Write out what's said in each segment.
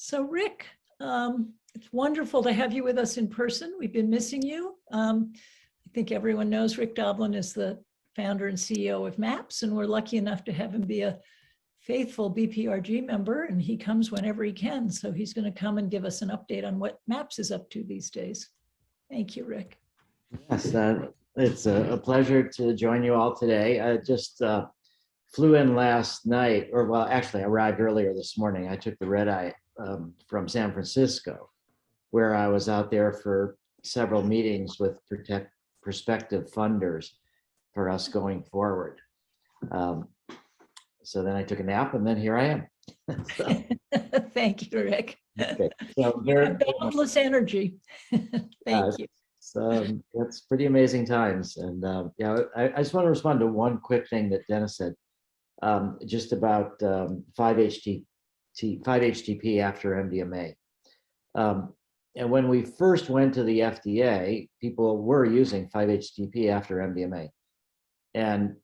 So Rick, it's wonderful to have you with us in person. We've been missing you. I think everyone knows Rick Doblin is the founder and CEO of MAPS, and we're lucky enough to have him be a faithful BPRG member, and he comes whenever he can. So he's going to come and give us an update on what MAPS is up to these days. Thank you, Rick. Yes, it's a pleasure to join you all today. I just flew in last night, or well, actually I arrived earlier this morning. I took the red eye from San Francisco, where I was out there for several meetings with prospective funders for us going forward. So then I took a nap, and then here I am. So, thank you, Rick. okay. So You have boundless energy. Thank you. So that's pretty amazing times. And yeah, I just want to respond to one quick thing that Dennis said, just about 5-HTP after MDMA. And when we first went to the FDA, people were using 5-HTP after MDMA. And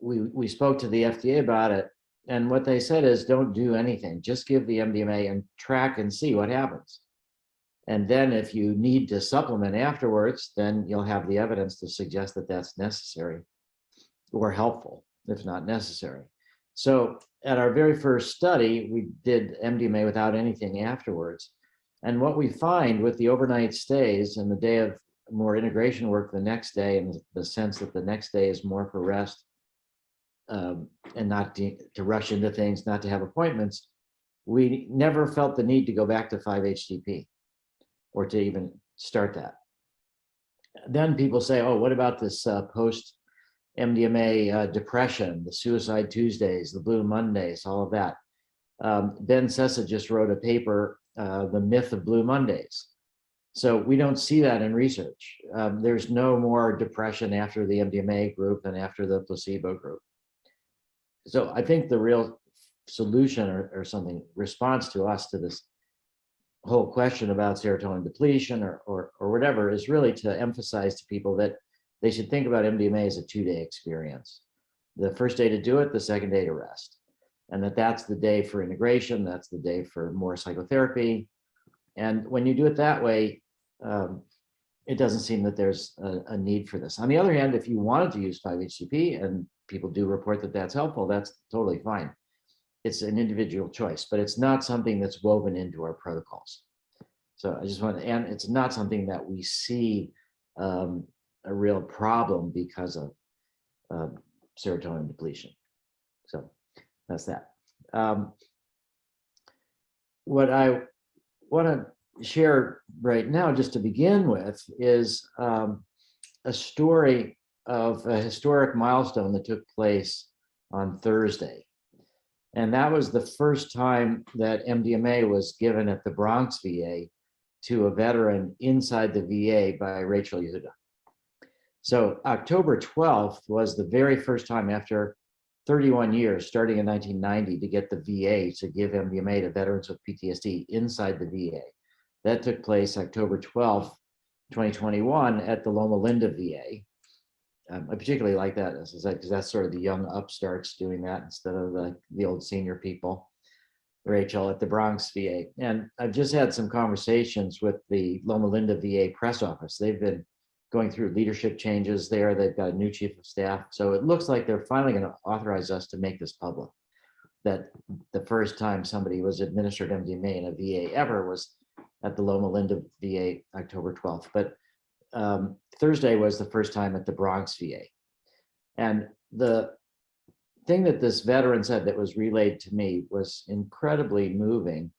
we spoke to the FDA about it. And what they said is, don't do anything, just give the MDMA and track and see what happens. And then if you need to supplement afterwards, then you'll have the evidence to suggest that that's necessary or helpful, if not necessary. So at our very first study, we did MDMA without anything afterwards. And what we find with the overnight stays and the day of more integration work the next day, and the sense that the next day is more for rest and not to rush into things, not to have appointments, we never felt the need to go back to 5-HTP or to even start that. Then people say, oh, what about this post MDMA depression, the Suicide Tuesdays, the Blue Mondays, all of that. Ben Sessa just wrote a paper, The Myth of Blue Mondays. So we don't see that in research. There's no more depression after the MDMA group than after the placebo group. So I think the real solution or something, response to us to this whole question about serotonin depletion or whatever is really to emphasize to people that they should think about MDMA as a 2-day experience. The first day to do it, the second day to rest. And that's the day for integration, that's the day for more psychotherapy. And when you do it that way, it doesn't seem that there's a need for this. On the other hand, if you wanted to use 5-HTP, and people do report that that's helpful, that's totally fine. It's an individual choice, but it's not something that's woven into our protocols. So I just want to, and it's not something that we see a real problem because of serotonin depletion. So that's that. What I want to share right now, just to begin with, is a story of a historic milestone that took place on Thursday. And that was the first time that MDMA was given at the Bronx VA to a veteran inside the VA by Rachel Yehuda. So October 12th was the very first time after 31 years, starting in 1990, to get the VA to give MDMA to veterans with PTSD inside the VA. That took place October 12th, 2021 at the Loma Linda VA. I particularly like that, as I said, because that's sort of the young upstarts doing that instead of the old senior people. Rachel at the Bronx VA. And I've just had some conversations with the Loma Linda VA press office. They've been going through leadership changes there. They've got a new chief of staff. So it looks like they're finally going to authorize us to make this public, that the first time somebody was administered MDMA in a VA ever was at the Loma Linda VA, October 12th. But Thursday was the first time at the Bronx VA. And the thing that this veteran said that was relayed to me was incredibly moving.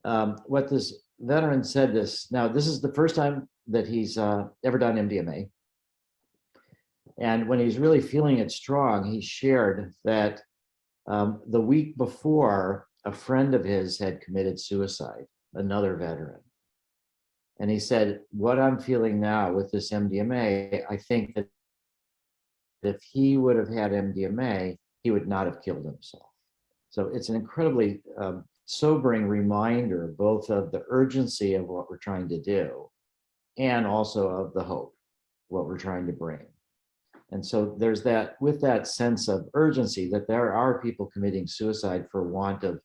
What this veteran said now this is the first time that he's ever done MDMA. And when he's really feeling it strong, he shared that the week before, a friend of his had committed suicide, another veteran. And he said, what I'm feeling now with this MDMA, I think that if he would have had MDMA, he would not have killed himself. So it's an incredibly sobering reminder, both of the urgency of what we're trying to do and also of the hope, what we're trying to bring. And so there's that, with that sense of urgency, that there are people committing suicide for want of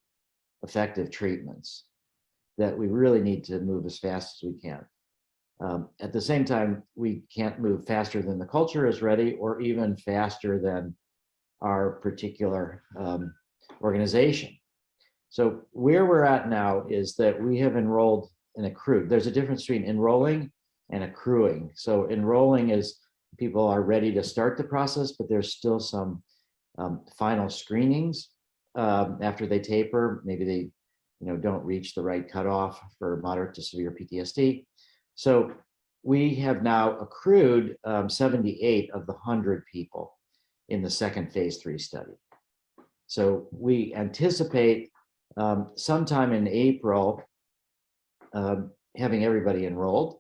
effective treatments. that we really need to move as fast as we can. At the same time, we can't move faster than the culture is ready, or even faster than our particular organization. So where we're at now is that we have enrolled and accrued. There's a difference between enrolling and accruing. So enrolling is people are ready to start the process, but there's still some final screenings after they taper. Maybe they don't reach the right cutoff for moderate to severe PTSD. So we have now accrued 78 of the 100 people in the second phase 3 study. So we anticipate sometime in April having everybody enrolled,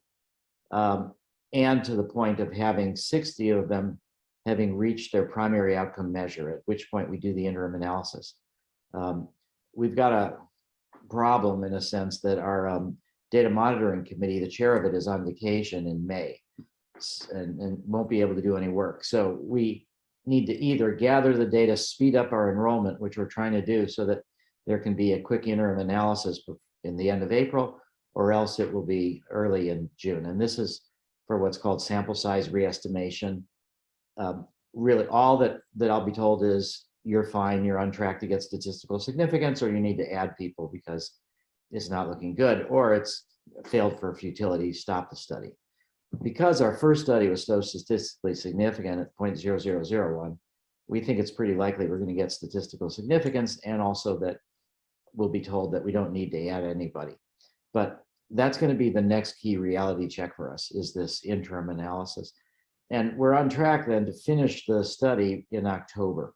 and to the point of having 60 of them having reached their primary outcome measure, at which point we do the interim analysis. We've got a problem in a sense that our data monitoring committee, the chair of it, is on vacation in May and won't be able to do any work. So we need to either gather the data, speed up our enrollment, which we're trying to do so that there can be a quick interim analysis in the end of April, or else it will be early in June. And this is for what's called sample size re-estimation. Really all that I'll be told is you're fine, you're on track to get statistical significance, or you need to add people because it's not looking good, or it's failed for futility, stop the study. Because our first study was so statistically significant at 0.0001, we think it's pretty likely we're going to get statistical significance, and also that we'll be told that we don't need to add anybody. But that's going to be the next key reality check for us, is this interim analysis. And we're on track then to finish the study in October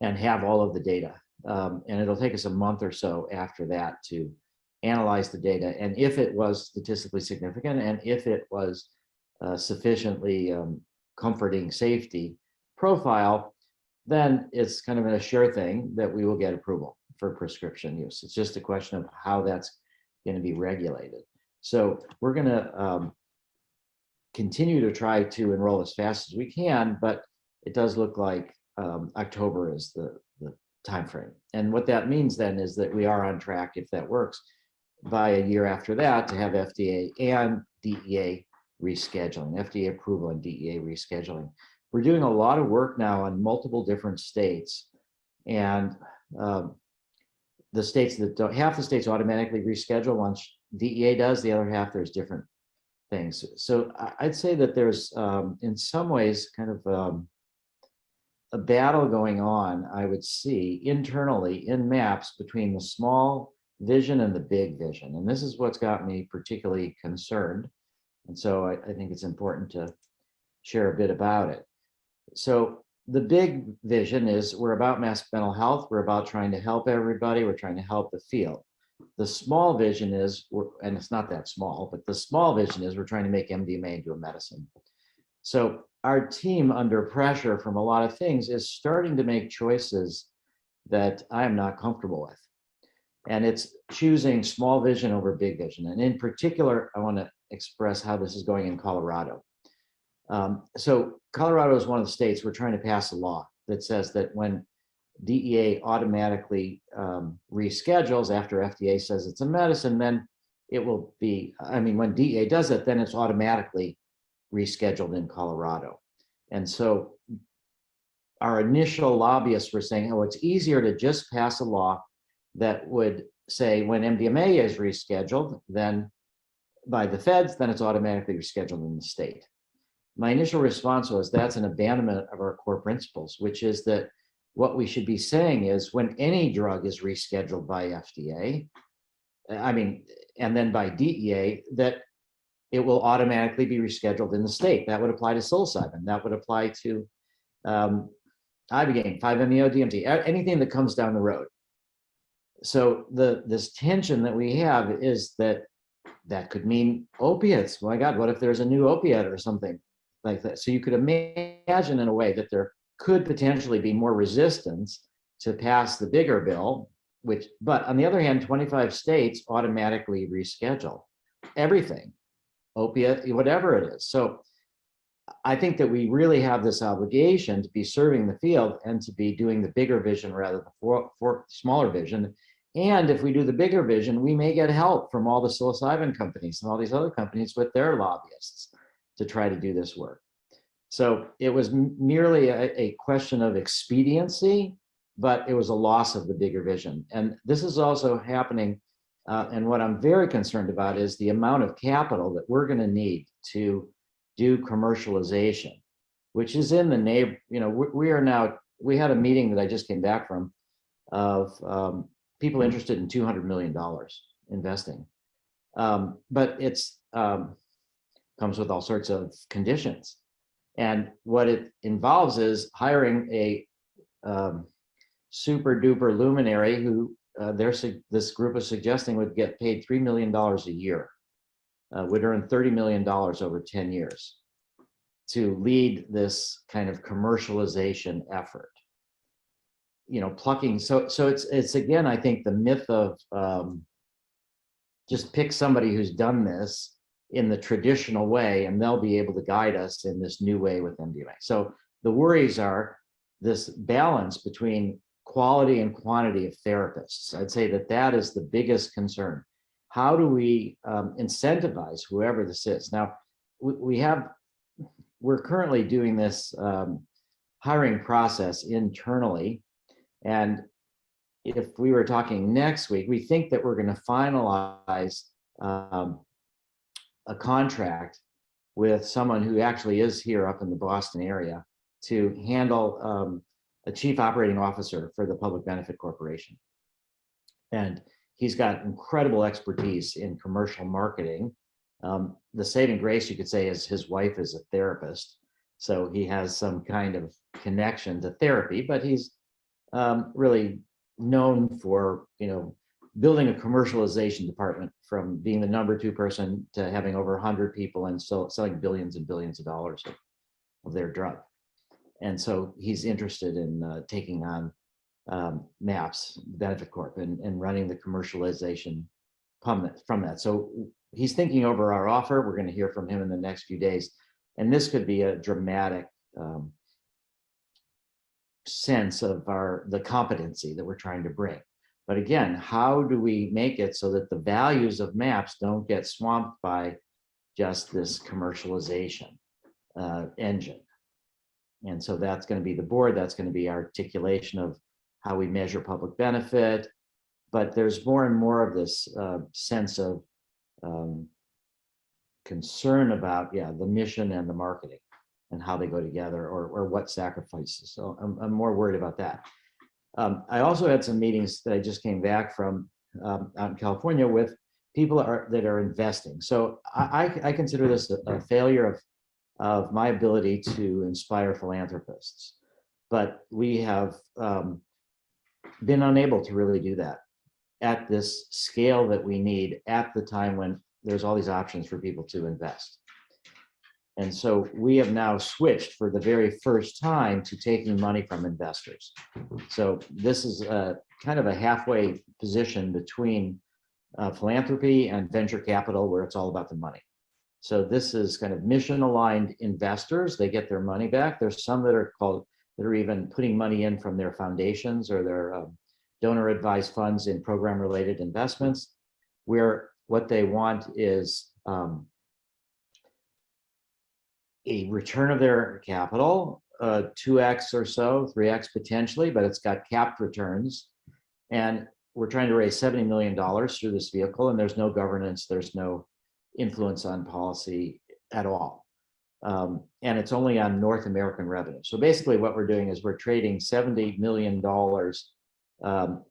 and have all of the data. And it'll take us a month or so after that to analyze the data. And if it was statistically significant, and if it was sufficiently comforting safety profile, then it's kind of a sure thing that we will get approval for prescription use. It's just a question of how that's going to be regulated. So we're going to continue to try to enroll as fast as we can, but it does look like October is the time frame. And what that means then is that we are on track, if that works, by a year after that to have FDA and DEA rescheduling, FDA approval and DEA rescheduling. We're doing a lot of work now on multiple different states, and the states that don't, half the states automatically reschedule once DEA does, the other half there's different things. So I'd say that there's in some ways kind of a battle going on, I would see internally in MAPS between the small vision and the big vision. And this is what's got me particularly concerned. And so I think it's important to share a bit about it. So the big vision is we're about mass mental health. We're about trying to help everybody. We're trying to help the field. The small vision is, and it's not that small, but the small vision is we're trying to make MDMA into a medicine. So our team, under pressure from a lot of things, is starting to make choices that I am not comfortable with. And it's choosing small vision over big vision. And in particular, I want to express how this is going in Colorado. So Colorado is one of the states we're trying to pass a law that says that when DEA automatically reschedules after FDA says it's a medicine, then it will be, I mean, when DEA does it, then it's automatically rescheduled in Colorado. And so our initial lobbyists were saying, oh, it's easier to just pass a law that would say when MDMA is rescheduled, then by the feds, then it's automatically rescheduled in the state. My initial response was that's an abandonment of our core principles, which is that what we should be saying is when any drug is rescheduled by FDA, and then by DEA, that it will automatically be rescheduled in the state. That would apply to psilocybin. That would apply to ibogaine, 5-MeO, DMT, anything that comes down the road. So this tension that we have is that could mean opiates. My God, what if there's a new opiate or something like that? So you could imagine in a way that there could potentially be more resistance to pass the bigger bill, but on the other hand, 25 states automatically reschedule everything, opiate, whatever it is. So I think that we really have this obligation to be serving the field and to be doing the bigger vision rather than the smaller vision. And if we do the bigger vision, we may get help from all the psilocybin companies and all these other companies with their lobbyists to try to do this work. So it was merely a question of expediency, but it was a loss of the bigger vision. And this is also happening. And what I'm very concerned about is the amount of capital that we're going to need to do commercialization, which is in the neighbor. You know, we had a meeting that I just came back from of people interested in $200 million investing. But it's comes with all sorts of conditions. And what it involves is hiring a super duper luminary who this group is suggesting would get paid $3 million a year, would earn $30 million over 10 years to lead this kind of commercialization effort. You know, plucking. So it's again, I think the myth of just pick somebody who's done this in the traditional way and they'll be able to guide us in this new way with MDMA. So the worries are this balance between quality and quantity of therapists. I'd say that is the biggest concern. How do we incentivize whoever this is? Now, we're currently doing this hiring process internally. And if we were talking next week, we think that we're going to finalize a contract with someone who actually is here up in the Boston area to handle a chief operating officer for the Public Benefit Corporation. And he's got incredible expertise in commercial marketing. The saving grace, you could say, is his wife is a therapist. So he has some kind of connection to therapy, but he's really known for, you know, building a commercialization department from being the number 2 person to having over 100 people and selling billions and billions of dollars of their drug. And so he's interested in taking on MAPS, Benefit Corp, and running the commercialization from that. So he's thinking over our offer. We're going to hear from him in the next few days. And this could be a dramatic sense of the competency that we're trying to bring. But again, how do we make it so that the values of MAPS don't get swamped by just this commercialization engine? And so that's going to be the board. That's going to be articulation of how we measure public benefit. But there's more and more of this sense of concern about, the mission and the marketing and how they go together, or what sacrifices. So I'm more worried about that. I also had some meetings that I just came back from out in California with people that are investing. So I consider this a failure of my ability to inspire philanthropists, but we have been unable to really do that at this scale that we need at the time when there's all these options for people to invest. And so we have now switched for the very first time to taking money from investors. So this is kind of a halfway position between philanthropy and venture capital, where it's all about the money. So this is kind of mission-aligned investors. They get their money back. There's some that are even putting money in from their foundations or their donor-advised funds in program-related investments, where what they want is a return of their capital, 2x or so, 3x potentially, but it's got capped returns. And we're trying to raise $70 million through this vehicle, and there's no governance, there's no influence on policy at all. And it's only on North American revenue. So basically what we're doing is we're trading $70 million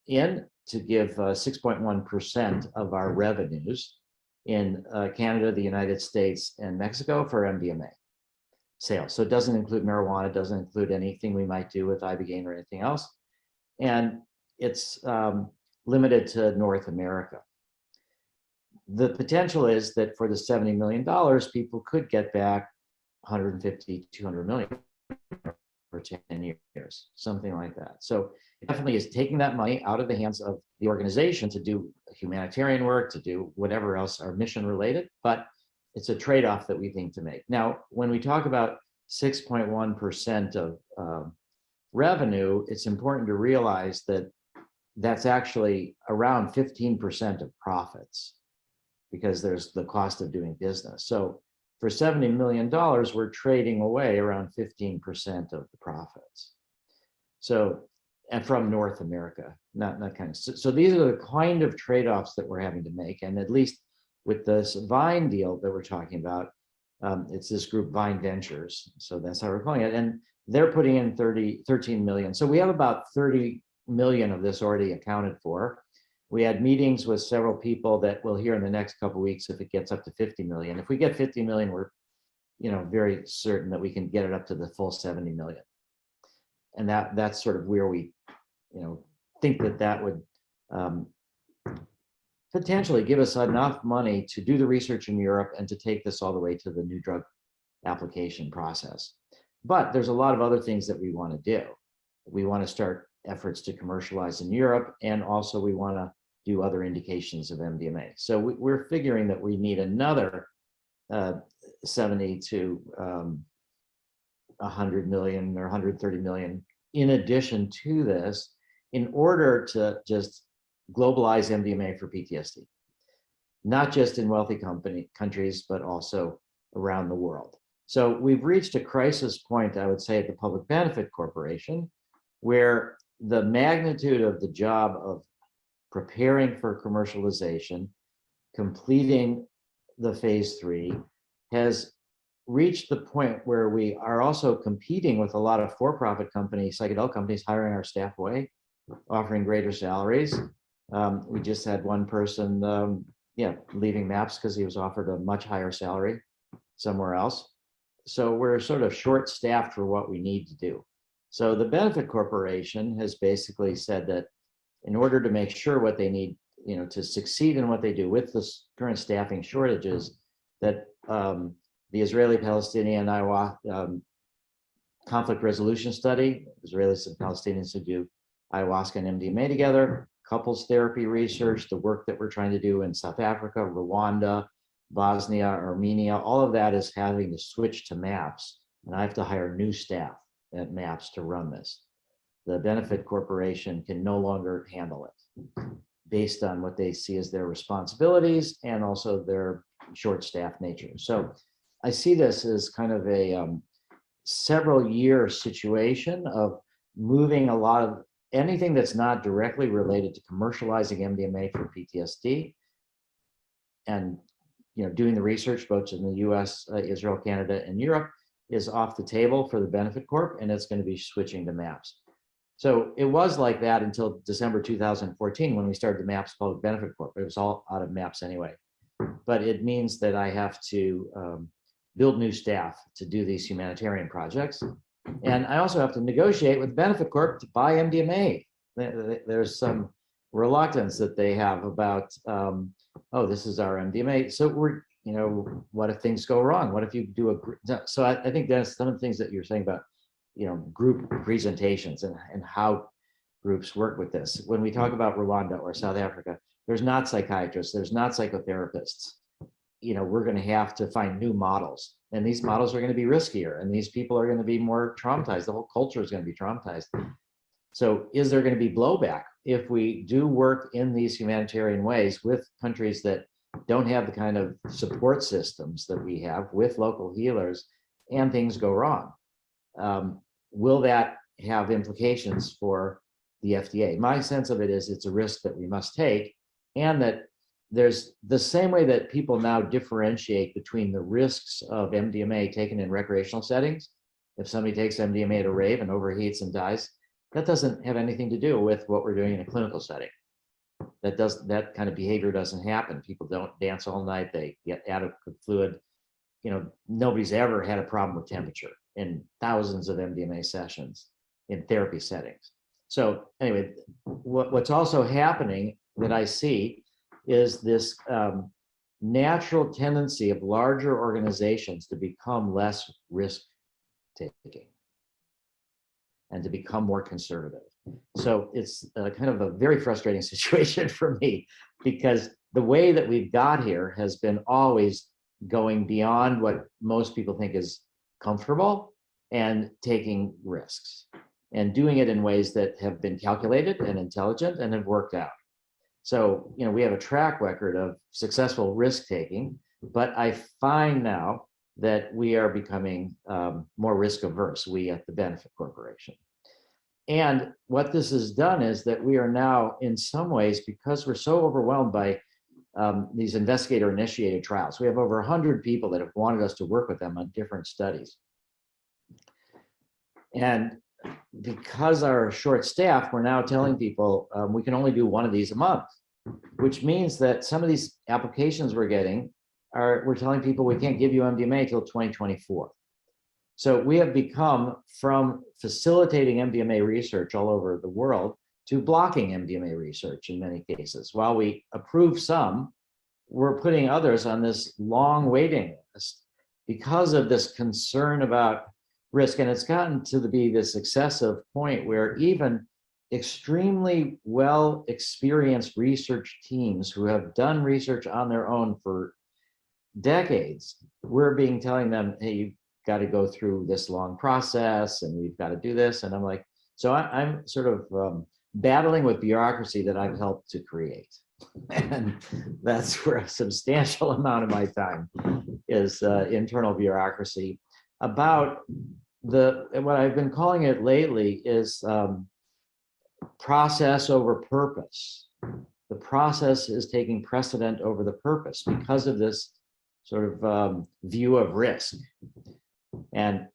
in to give 6.1% of our revenues in Canada, the United States, and Mexico for MDMA sales. So it doesn't include marijuana, it doesn't include anything we might do with ibogaine or anything else. And it's limited to North America. The potential is that for the $70 million, people could get back 150, 200 million for 10 years, something like that. So it definitely is taking that money out of the hands of the organization to do humanitarian work, to do whatever else are mission related, but it's a trade-off that we think to make. Now, when we talk about 6.1% of revenue, it's important to realize that that's actually around 15% of profits, because there's the cost of doing business. So for $70 million, we're trading away around 15% of the profits. So, and from North America, not kind of, so these are the kind of trade-offs that we're having to make. And at least with this Vine deal that we're talking about, it's this group Vine Ventures. So that's how we're calling it. And they're putting in 13 million. So we have about 30 million of this already accounted for. We had meetings with several people that we'll hear in the next couple of weeks if it gets up to 50 million. If we get 50 million, we're very certain that we can get it up to the full 70 million. And that's sort of where we think that would potentially give us enough money to do the research in Europe and to take this all the way to the new drug application process. But there's a lot of other things that we want to do. We want to start efforts to commercialize in Europe, and also we want to do other indications of MDMA. So we're figuring that we need another 70 to 100 million or 130 million in addition to this, in order to just globalize MDMA for PTSD, not just in wealthy countries, but also around the world. So we've reached a crisis point, I would say, at the Public Benefit Corporation, where the magnitude of the job of preparing for commercialization, completing the phase 3, has reached the point where we are also competing with a lot of for-profit companies, psychedelic companies, hiring our staff away, offering greater salaries. We just had one person leaving MAPS because he was offered a much higher salary somewhere else. So we're sort of short-staffed for what we need to do. So the Benefit Corporation has basically said that in order to make sure what they need, to succeed in what they do with the current staffing shortages, that the Israeli-Palestinian conflict resolution study, Israelis and Palestinians who do ayahuasca and MDMA together, couples therapy research, the work that we're trying to do in South Africa, Rwanda, Bosnia, Armenia, all of that is having to switch to MAPS, and I have to hire new staff at MAPS to run this. The Benefit Corporation can no longer handle it based on what they see as their responsibilities and also their short-staffed nature. So I see this as kind of a several-year situation of moving a lot of anything that's not directly related to commercializing MDMA for PTSD and doing the research both in the US, Israel, Canada, and Europe is off the table for the Benefit Corp, and it's going to be switching to MAPS. So it was like that until December 2014 when we started the MAPS Public Benefit Corp. It was all out of MAPS anyway. But it means that I have to build new staff to do these humanitarian projects. And I also have to negotiate with Benefit Corp to buy MDMA. There's some reluctance that they have about, this is our MDMA. So we're, what if things go wrong? What if you do so I think that's some of the things that you're saying about, group presentations and how groups work with this. When we talk about Rwanda or South Africa, there's not psychiatrists, there's not psychotherapists. We're going to have to find new models, and these models are going to be riskier, and these people are going to be more traumatized. The whole culture is going to be traumatized. So is there going to be blowback if we do work in these humanitarian ways with countries that don't have the kind of support systems that we have with local healers, and things go wrong? Will that have implications for the FDA? My sense of it is it's a risk that we must take, and that there's the same way that people now differentiate between the risks of MDMA taken in recreational settings. If somebody takes MDMA at a rave and overheats and dies, that doesn't have anything to do with what we're doing in a clinical setting. That kind of behavior doesn't happen. People don't dance all night, they get adequate fluid. Nobody's ever had a problem with temperature in thousands of MDMA sessions in therapy settings. So anyway, what's also happening that I see is this natural tendency of larger organizations to become less risk-taking and to become more conservative. So it's kind of a very frustrating situation for me, because the way that we've got here has been always going beyond what most people think is comfortable and taking risks. and doing it in ways that have been calculated and intelligent and have worked out. So, we have a track record of successful risk taking, but I find now that we are becoming more risk averse, we at the Benefit Corporation. And what this has done is that we are now, in some ways, because we're so overwhelmed by these investigator-initiated trials, we have over 100 people that have wanted us to work with them on different studies. And because our short staff, we're now telling people we can only do one of these a month, which means that some of these applications we're getting we're telling people we can't give you MDMA till 2024. So we have become, from facilitating MDMA research all over the world to blocking MDMA research in many cases. While we approve some, we're putting others on this long waiting list because of this concern about risk. And it's gotten to be this excessive point where even extremely well experienced research teams who have done research on their own for decades, we're telling them, hey, you've got to go through this long process and we've got to do this. And I'm like, so I'm sort of battling with bureaucracy that I've helped to create. And that's where a substantial amount of my time is internal bureaucracy about what I've been calling it lately is process over purpose. The process is taking precedent over the purpose because of this sort of view of risk. And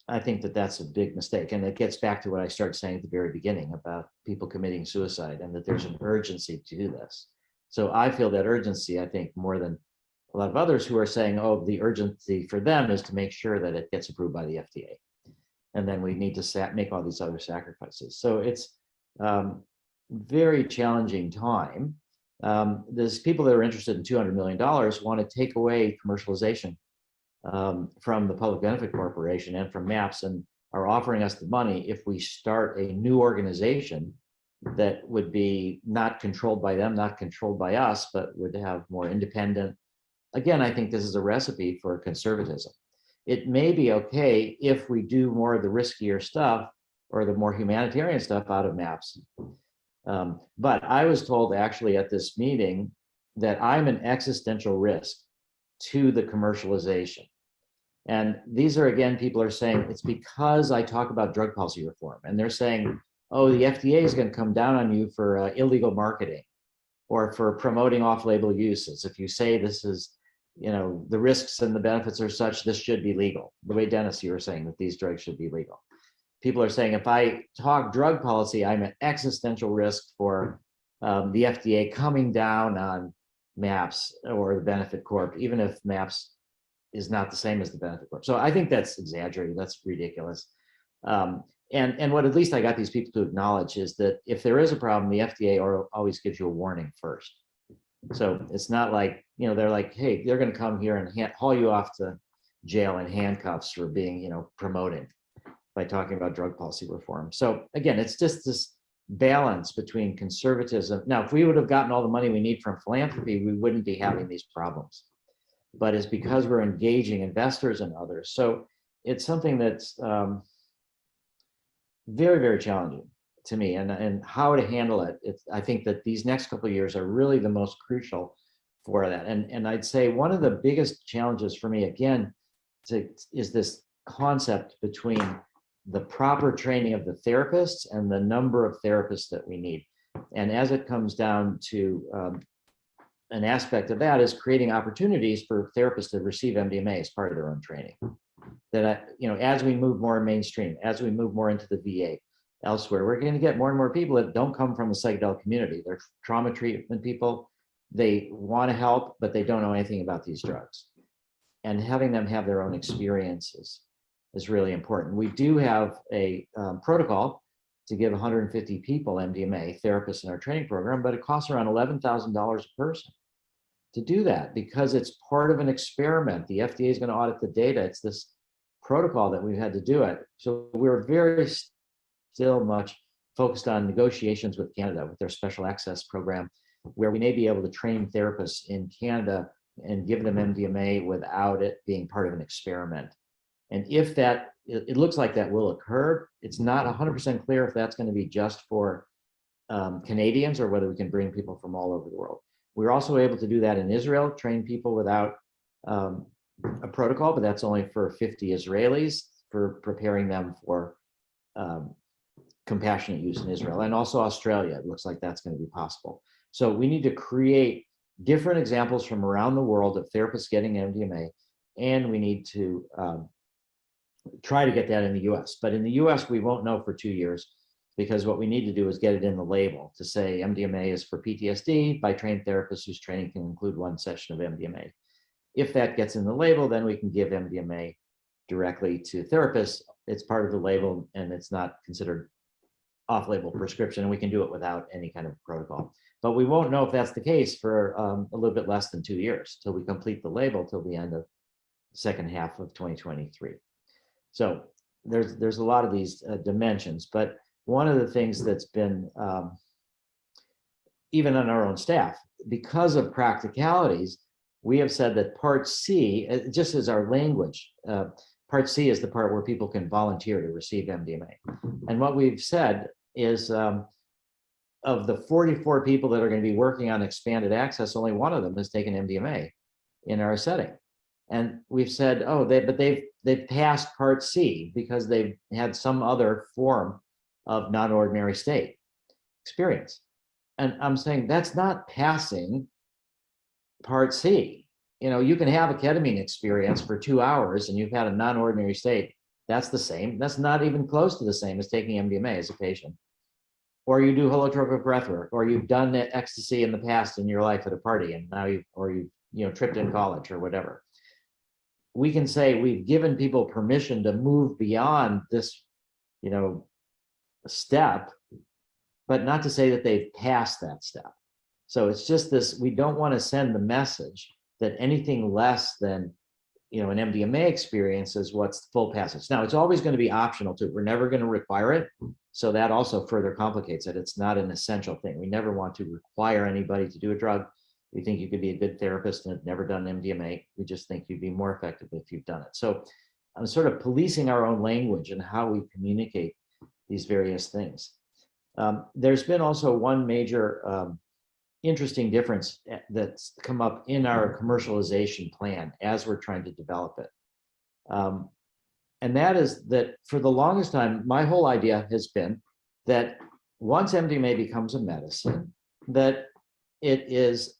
I think that that's a big mistake. And it gets back to what I started saying at the very beginning about people committing suicide and that there's an urgency to do this. So I feel that urgency, I think, more than a lot of others who are saying, oh, the urgency for them is to make sure that it gets approved by the FDA. And then we need to make all these other sacrifices. So it's very challenging time. There's people that are interested in $200 million want to take away commercialization from the Public Benefit Corporation and from MAPS, and are offering us the money if we start a new organization that would be not controlled by them, not controlled by us, but would have more independent. Again, I think this is a recipe for conservatism. It may be okay if we do more of the riskier stuff or the more humanitarian stuff out of MAPS. But I was told actually at this meeting that I'm an existential risk to the commercialization. And these are, again, people are saying it's because I talk about drug policy reform. And they're saying, oh, the FDA is going to come down on you for illegal marketing or for promoting off-label uses. If you say this is, the risks and the benefits are such, this should be legal. The way, Dennis, you were saying that these drugs should be legal. People are saying if I talk drug policy, I'm an existential risk for the FDA coming down on MAPS or the Benefit Corp, even if MAPS is not the same as the Benefit Corp. So I think that's exaggerated. That's ridiculous. And what at least I got these people to acknowledge is that if there is a problem, the FDA always gives you a warning first. So it's not like, they're like, hey, they're going to come here and haul you off to jail in handcuffs for being, promoting by talking about drug policy reform. So again, it's just this balance between conservatism. Now, if we would have gotten all the money we need from philanthropy, we wouldn't be having these problems. But it's because we're engaging investors and others. So it's something that's very, very challenging to me, and how to handle it. I think that these next couple of years are really the most crucial for that. And I'd say one of the biggest challenges for me, again, is this concept between the proper training of the therapists and the number of therapists that we need. And as it comes down to an aspect of that is creating opportunities for therapists to receive MDMA as part of their own training. That, as we move more mainstream, as we move more into the VA, elsewhere, we're going to get more and more people that don't come from the psychedelic community. They're trauma treatment people. They want to help, but they don't know anything about these drugs. And having them have their own experiences is really important. We do have a protocol to give 150 people MDMA, therapists in our training program, but it costs around $11,000 a person to do that because it's part of an experiment. The FDA is going to audit the data. It's this protocol that we've had to do it. So we're very still much focused on negotiations with Canada with their special access program, where we may be able to train therapists in Canada and give them MDMA without it being part of an experiment. And if that it looks like that will occur. It's not 100% clear if that's going to be just for Canadians or whether we can bring people from all over the world. We're also able to do that in Israel, train people without a protocol, but that's only for 50 Israelis for preparing them for compassionate use in Israel, and also Australia. It looks like that's going to be possible. So we need to create different examples from around the world of therapists getting MDMA, and we need to try to get that in the US. But in the US, we won't know for 2 years, because what we need to do is get it in the label to say MDMA is for PTSD by trained therapists whose training can include 1 session of MDMA. If that gets in the label, then we can give MDMA directly to therapists. It's part of the label and it's not considered off-label prescription, and we can do it without any kind of protocol. But we won't know if that's the case for a little bit less than 2 years, till we complete the label, till the end of the second half of 2023. So there's a lot of these dimensions, but one of the things that's been, even on our own staff, because of practicalities, we have said that Part C, just as our language, Part C is the part where people can volunteer to receive MDMA. And what we've said is of the 44 people that are going to be working on expanded access, only one of them has taken MDMA in our setting. And we've said, oh, they've passed Part C because they've had some other form of non-ordinary state experience. And I'm saying that's not passing Part C. You know, you can have a ketamine experience for 2 hours and you've had a non-ordinary state. That's the same. That's not even close to the same as taking MDMA as a patient. Or you do holotropic breathwork, or you've done ecstasy in the past in your life at a party, and now you've tripped in college or whatever. We can say we've given people permission to move beyond this, step, but not to say that they've passed that step. So it's just this, we don't want to send the message that anything less than, an MDMA experience is what's the full passage. Now, it's always going to be optional too. We're never going to require it. So that also further complicates it. It's not an essential thing. We never want to require anybody to do a drug. We think you could be a good therapist and have never done MDMA. We just think you'd be more effective if you've done it. So I'm sort of policing our own language and how we communicate these various things. There's been also one major interesting difference that's come up in our commercialization plan as we're trying to develop it. And that is that for the longest time, my whole idea has been that once MDMA becomes a medicine, that it is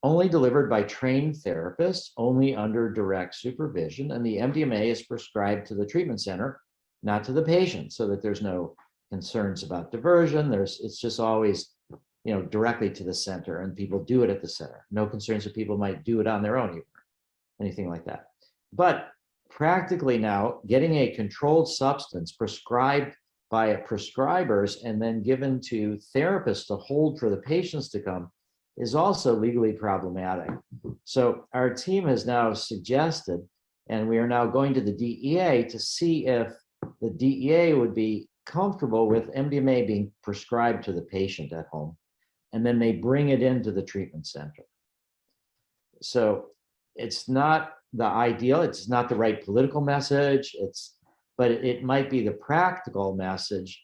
only delivered by trained therapists, only under direct supervision, and the MDMA is prescribed to the treatment center, not to the patient, so that there's no concerns about diversion. It's just always, directly to the center, and people do it at the center. No concerns that people might do it on their own, anything like that. But practically now, getting a controlled substance prescribed by prescribers and then given to therapists to hold for the patients to come is also legally problematic. So our team has now suggested, and we are now going to the DEA to see if the DEA would be comfortable with MDMA being prescribed to the patient at home, and then they bring it into the treatment center. So it's not the ideal, it's not the right political message, but it might be the practical message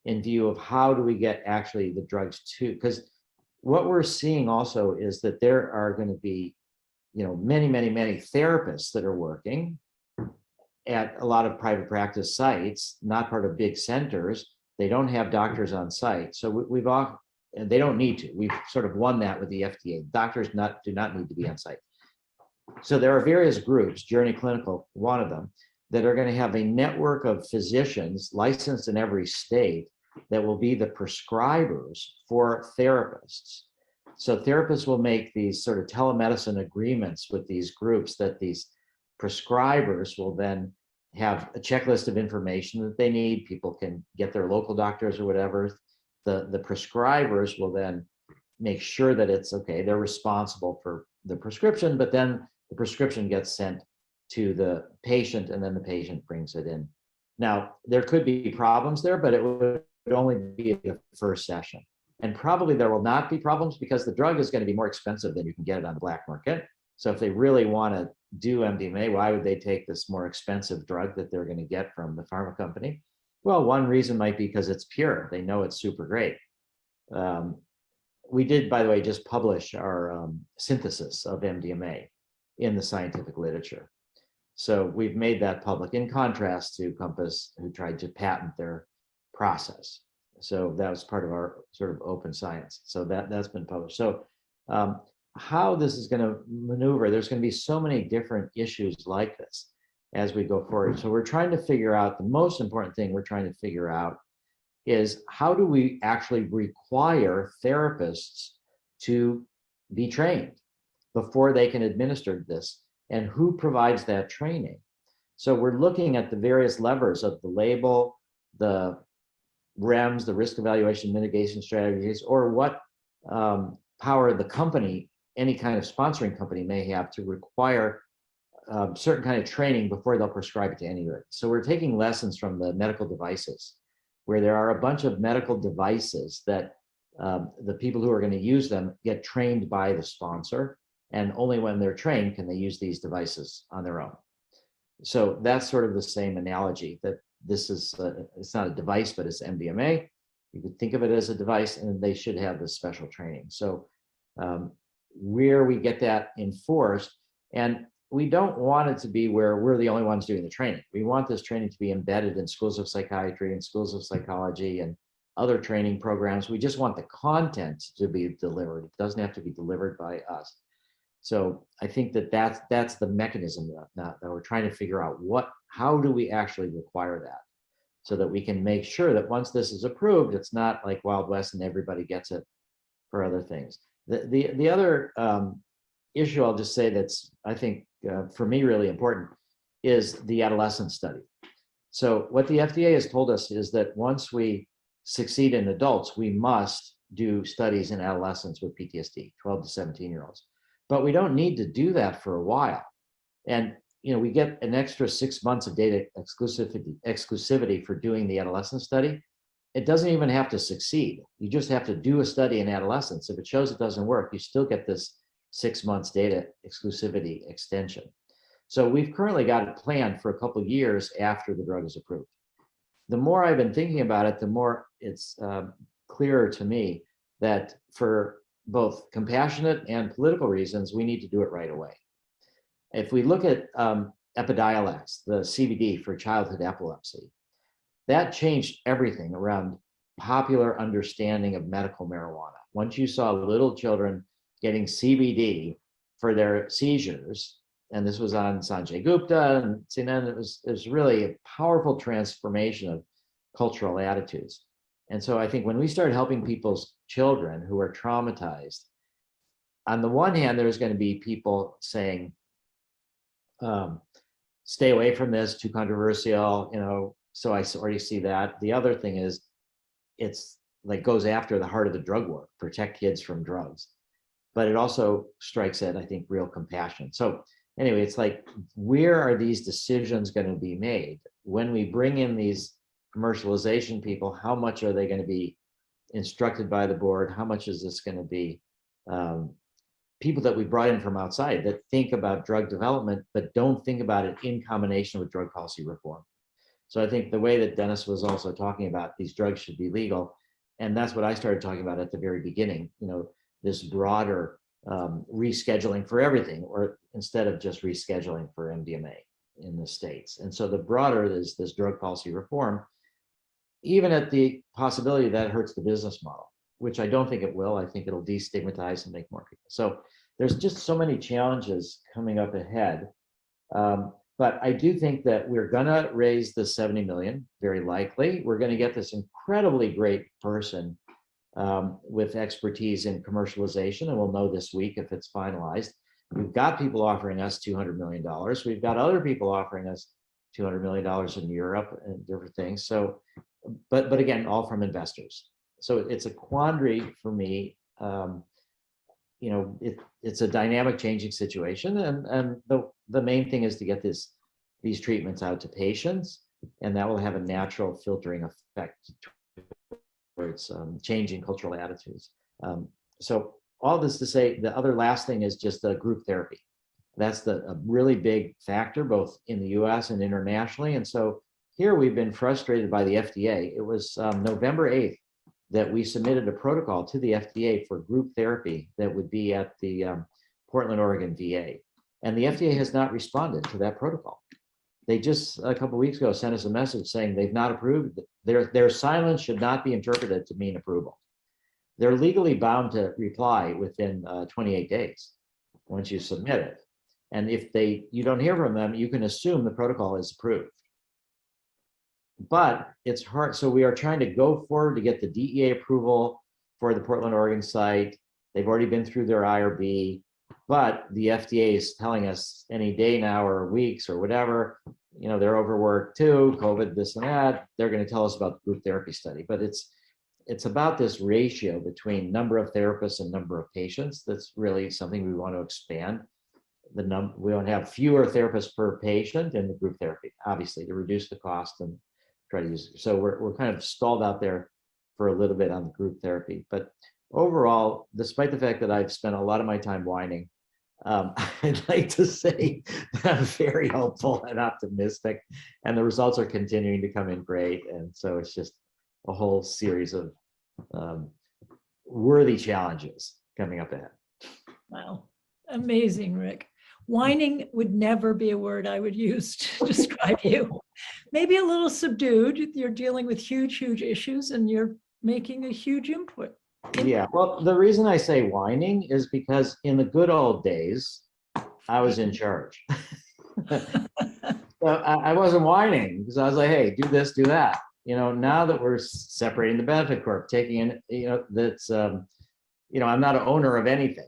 in view of how do we get actually the drugs to, because what we're seeing also is that there are going to be, many, many, many therapists that are working at a lot of private practice sites, not part of big centers. They don't have doctors on site. So and they don't need to. We've sort of won that with the FDA. Doctors do not need to be on site. So there are various groups, Journey Clinical, one of them, that are going to have a network of physicians licensed in every state that will be the prescribers for therapists. So therapists will make these sort of telemedicine agreements with these groups that these prescribers will then have a checklist of information that they need. People can get their local doctors or whatever. The prescribers will then make sure that it's okay. They're responsible for the prescription, but then the prescription gets sent to the patient and then the patient brings it in. Now, there could be problems there, but it would only be the first session. And probably there will not be problems because the drug is going to be more expensive than you can get it on the black market. So if they really want to do MDMA? Why would they take this more expensive drug that they're going to get from the pharma company? Well, one reason might be because it's pure. They know it's super great. We did, by the way, just publish our synthesis of MDMA in the scientific literature. So we've made that public, in contrast to Compass, who tried to patent their process. So that was part of our sort of open science. So that's been published. So how this is going to maneuver, there's going to be so many different issues like this as we go forward. So we're trying to figure out, the most important thing we're trying to figure out is, how do we actually require therapists to be trained before they can administer this, and who provides that training? So we're looking at the various levers of the label, the REMS, the risk evaluation mitigation strategies, or what power the company, any kind of sponsoring company, may have to require certain kind of training before they'll prescribe it to anybody. So we're taking lessons from the medical devices, where there are a bunch of medical devices that the people who are going to use them get trained by the sponsor, and only when they're trained can they use these devices on their own. So that's sort of the same analogy, that this is, it's not a device, but it's MDMA. You could think of it as a device, and they should have this special training. So where we get that enforced, and we don't want it to be where we're the only ones doing the training. We want this training to be embedded in schools of psychiatry and schools of psychology and other training programs. We just want the content to be delivered. It doesn't have to be delivered by us. So I think that that's the mechanism that we're trying to figure out. How do we actually require that, so that we can make sure that once this is approved, it's not like Wild West and everybody gets it for other things. The other issue I'll just say that's, I think, for me, really important is the Adolescent Study. So what the FDA has told us is that once we succeed in adults, we must do studies in adolescents with PTSD, 12 to 17-year-olds. But we don't need to do that for a while. And we get an extra 6 months of data exclusivity for doing the Adolescent Study. It doesn't even have to succeed. You just have to do a study in adolescents. If it shows it doesn't work, you still get this 6 months data exclusivity extension. So we've currently got it planned for a couple of years after the drug is approved. The more I've been thinking about it, the more it's clearer to me that for both compassionate and political reasons, we need to do it right away. If we look at Epidiolex, the CBD for childhood epilepsy, that changed everything around popular understanding of medical marijuana. Once you saw little children getting CBD for their seizures, and this was on Sanjay Gupta and CNN, it was really a powerful transformation of cultural attitudes. And so I think when we start helping people's children who are traumatized, on the one hand, there's going to be people saying, stay away from this, too controversial, so I already see that. The other thing is, it's like goes after the heart of the drug war, protect kids from drugs. But it also strikes at, I think, real compassion. So anyway, it's like, where are these decisions going to be made? When we bring in these commercialization people, how much are they going to be instructed by the board? How much is this going to be people that we brought in from outside that think about drug development, but don't think about it in combination with drug policy reform? So I think the way that Dennis was also talking about, these drugs should be legal. And that's what I started talking about at the very beginning, this broader rescheduling for everything, or instead of just rescheduling for MDMA in the States. And so the broader is this drug policy reform, even at the possibility that it hurts the business model, which I don't think it will. I think it'll destigmatize and make more people. So there's just so many challenges coming up ahead. But I do think that we're gonna raise the 70 million, very likely. We're gonna get this incredibly great person with expertise in commercialization, and we'll know this week if it's finalized. We've got people offering us $200 million. We've got other people offering us $200 million in Europe and different things. So, but again, all from investors. So it's a quandary for me. It's a dynamic, changing situation, and the main thing is to get these treatments out to patients, and that will have a natural filtering effect towards changing cultural attitudes. So all this to say, the other last thing is just group therapy. That's a really big factor, both in the US and internationally. And so here we've been frustrated by the FDA. It was November 8th that we submitted a protocol to the FDA for group therapy that would be at the Portland, Oregon VA. And the FDA has not responded to that protocol. They just a couple of weeks ago sent us a message saying they've not approved. Their silence should not be interpreted to mean approval. They're legally bound to reply within 28 days once you submit it. And if you don't hear from them, you can assume the protocol is approved. But it's hard. So we are trying to go forward to get the DEA approval for the Portland, Oregon site. They've already been through their IRB, but the FDA is telling us any day now or weeks or whatever, you know, they're overworked too, COVID, this and that. They're going to tell us about the group therapy study. But it's about this ratio between number of therapists and number of patients. That's really something we want to expand. We want to have fewer therapists per patient in the group therapy, obviously, to reduce the cost and try to use it. So we're kind of stalled out there for a little bit on the group therapy. But overall, despite the fact that I've spent a lot of my time whining, I'd like to say that I'm very hopeful and optimistic, and the results are continuing to come in great. And so it's just a whole series of worthy challenges coming up ahead. Wow, amazing, Rick. Whining would never be a word I would use to describe you. Maybe a little subdued. You're dealing with huge, huge issues and you're making a huge input. Yeah, well, the reason I say whining is because in the good old days, I was in charge. So I wasn't whining because I was like, hey, do this, do that. You know, now that we're separating the benefit corp, taking in, you know, that's, you know, I'm not an owner of anything.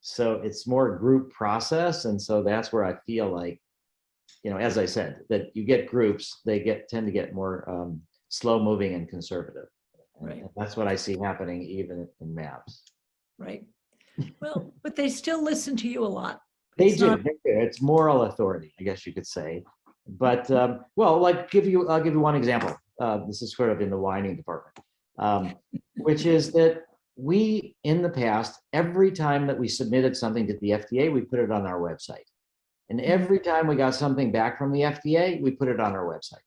So it's more group process. And so that's where I feel like, you know, as I said, that you get groups, they tend to get more slow moving and conservative. Right. And that's what I see happening even in MAPS. Right. Well, but they still listen to you a lot. They do. It's moral authority, I guess you could say. But well, like I'll give you one example. This is sort of in the whining department, which is that we, in the past, every time that we submitted something to the FDA, we put it on our website. And every time we got something back from the FDA, we put it on our website.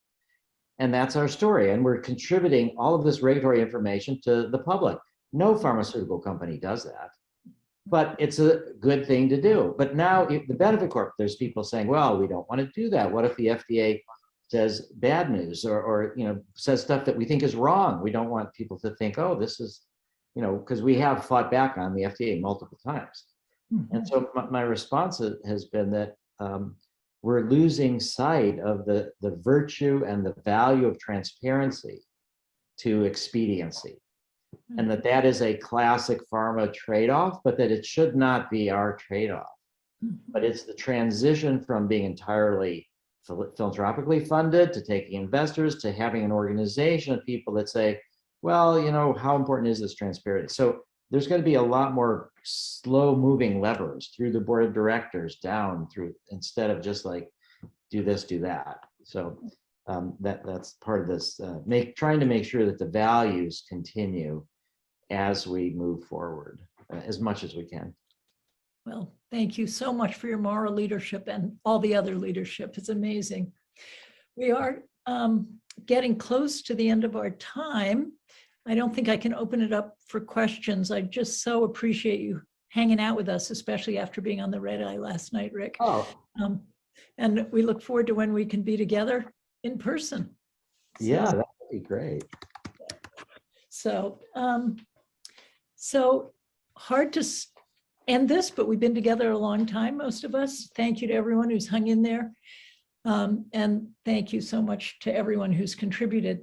And that's our story. And we're contributing all of this regulatory information to the public. No pharmaceutical company does that, but it's a good thing to do. But now the benefit corp, there's people saying, well, we don't want to do that. What if the FDA says bad news or you know, says stuff that we think is wrong? We don't want people to think, oh, this is, you know, because we have fought back on the FDA multiple times. Mm-hmm. And so my response has been that we're losing sight of the virtue and the value of transparency to expediency. Mm-hmm. And that is a classic pharma trade-off, but that it should not be our trade-off. Mm-hmm. But it's the transition from being entirely philanthropically funded to taking investors to having an organization of people that say, well, you know, how important is this transparency? So there's going to be a lot more slow moving levers through the board of directors down through, instead of just like, do this, do that. So that's part of this, trying to make sure that the values continue as we move forward as much as we can. Well, thank you so much for your moral leadership and all the other leadership. It's amazing. We are getting close to the end of our time. I don't think I can open it up for questions. I just so appreciate you hanging out with us, especially after being on the red eye last night, Rick. Oh. And we look forward to when we can be together in person. Yeah, that would be great. So hard to end this, but we've been together a long time, most of us. Thank you to everyone who's hung in there. And thank you so much to everyone who's contributed.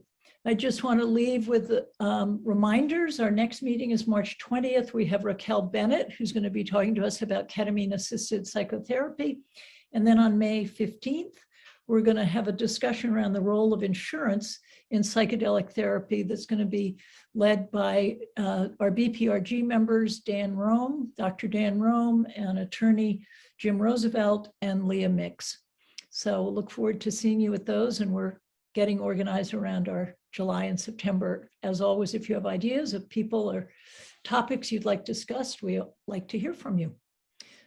I just want to leave with reminders. Our next meeting is March 20th. We have Raquel Bennett, who's going to be talking to us about ketamine-assisted psychotherapy. And then on May 15th, we're going to have a discussion around the role of insurance in psychedelic therapy that's going to be led by our BPRG members, Dr. Dan Rome, and attorney Jim Roosevelt and Leah Mix. So we'll look forward to seeing you at those, and we're getting organized around our July and September. As always, if you have ideas of people or topics you'd like discussed, we'd like to hear from you.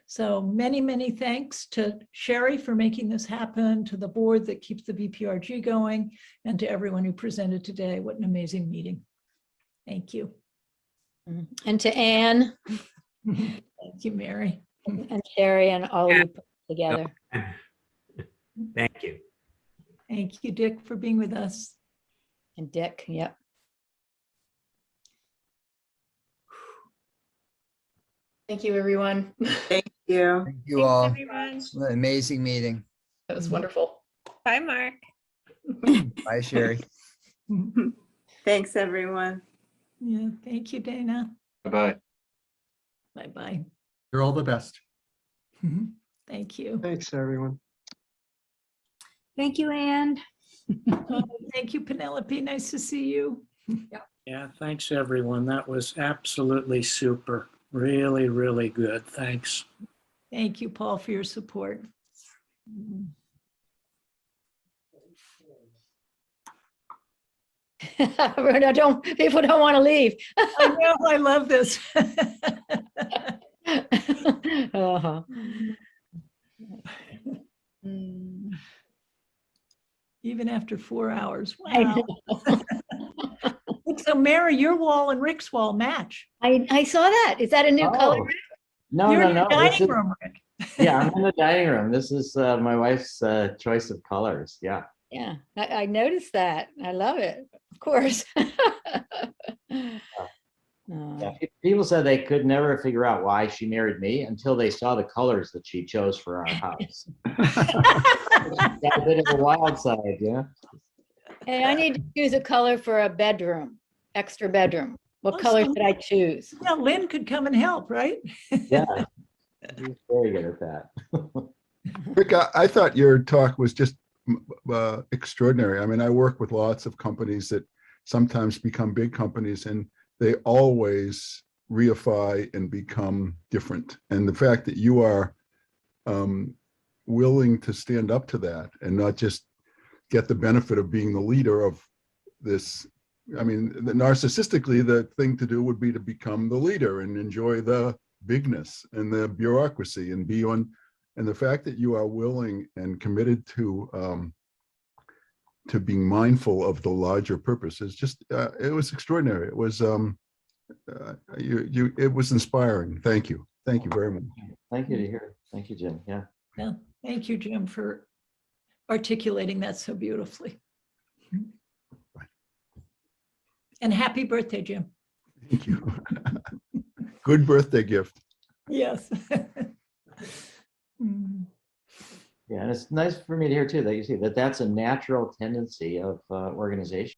So many, many thanks to Sherry for making this happen, to the board that keeps the BPRG going, and to everyone who presented today. What an amazing meeting. Thank you. And to Anne Thank you, Mary. and Sherry and all of you put together. Thank you. Thank you, Dick, for being with us. And Dick, yep. Thank you, everyone. Thank you. Thank you all. Everyone. It's an amazing meeting. That was wonderful. Bye, Mark. Bye, Sherry. Thanks, everyone. Yeah, thank you, Dana. Bye-bye. Bye-bye. You're all the best. Thank you. Thanks, everyone. Thank you, Anne. Thank you, Penelope. Nice to see you. Yeah, thanks, everyone. That was absolutely super. Really, really good. Thanks. Thank you, Paul, for your support. People don't want to leave. I know, I love this. Uh-huh. Even after 4 hours. I Wow. know. So Mary, your wall and Rick's wall match. I saw that. Is that a new color? Oh, no, You're no, in no. the this dining is- room, Rick. Yeah, I'm in the dining room. This is my wife's choice of colors. Yeah. Yeah, I noticed that. I love it. Of course. Yeah, people said they could never figure out why she married me until they saw the colors that she chose for our house. Got a bit of a wild side, yeah. Hey, I need to choose a color for a bedroom, extra bedroom. What Oh, color so- should I choose? Yeah, Lynn could come and help, right? Yeah. He's very good at that. Rick, I thought your talk was just extraordinary. I mean, I work with lots of companies that sometimes become big companies, and they always reify and become different. And the fact that you are willing to stand up to that and not just get the benefit of being the leader of this. I mean, narcissistically, the thing to do would be to become the leader and enjoy the bigness and the bureaucracy and be on. And the fact that you are willing and committed to being mindful of the larger purpose is just, it was extraordinary. It was, it was inspiring. Thank you. Thank you very much. Thank you to hear. Thank you, Jim. Yeah. Yeah. Thank you, Jim, for articulating that so beautifully. And happy birthday, Jim. Thank you. Good birthday gift. Yes. Yeah, and it's nice for me to hear too that you see that that's a natural tendency of organization.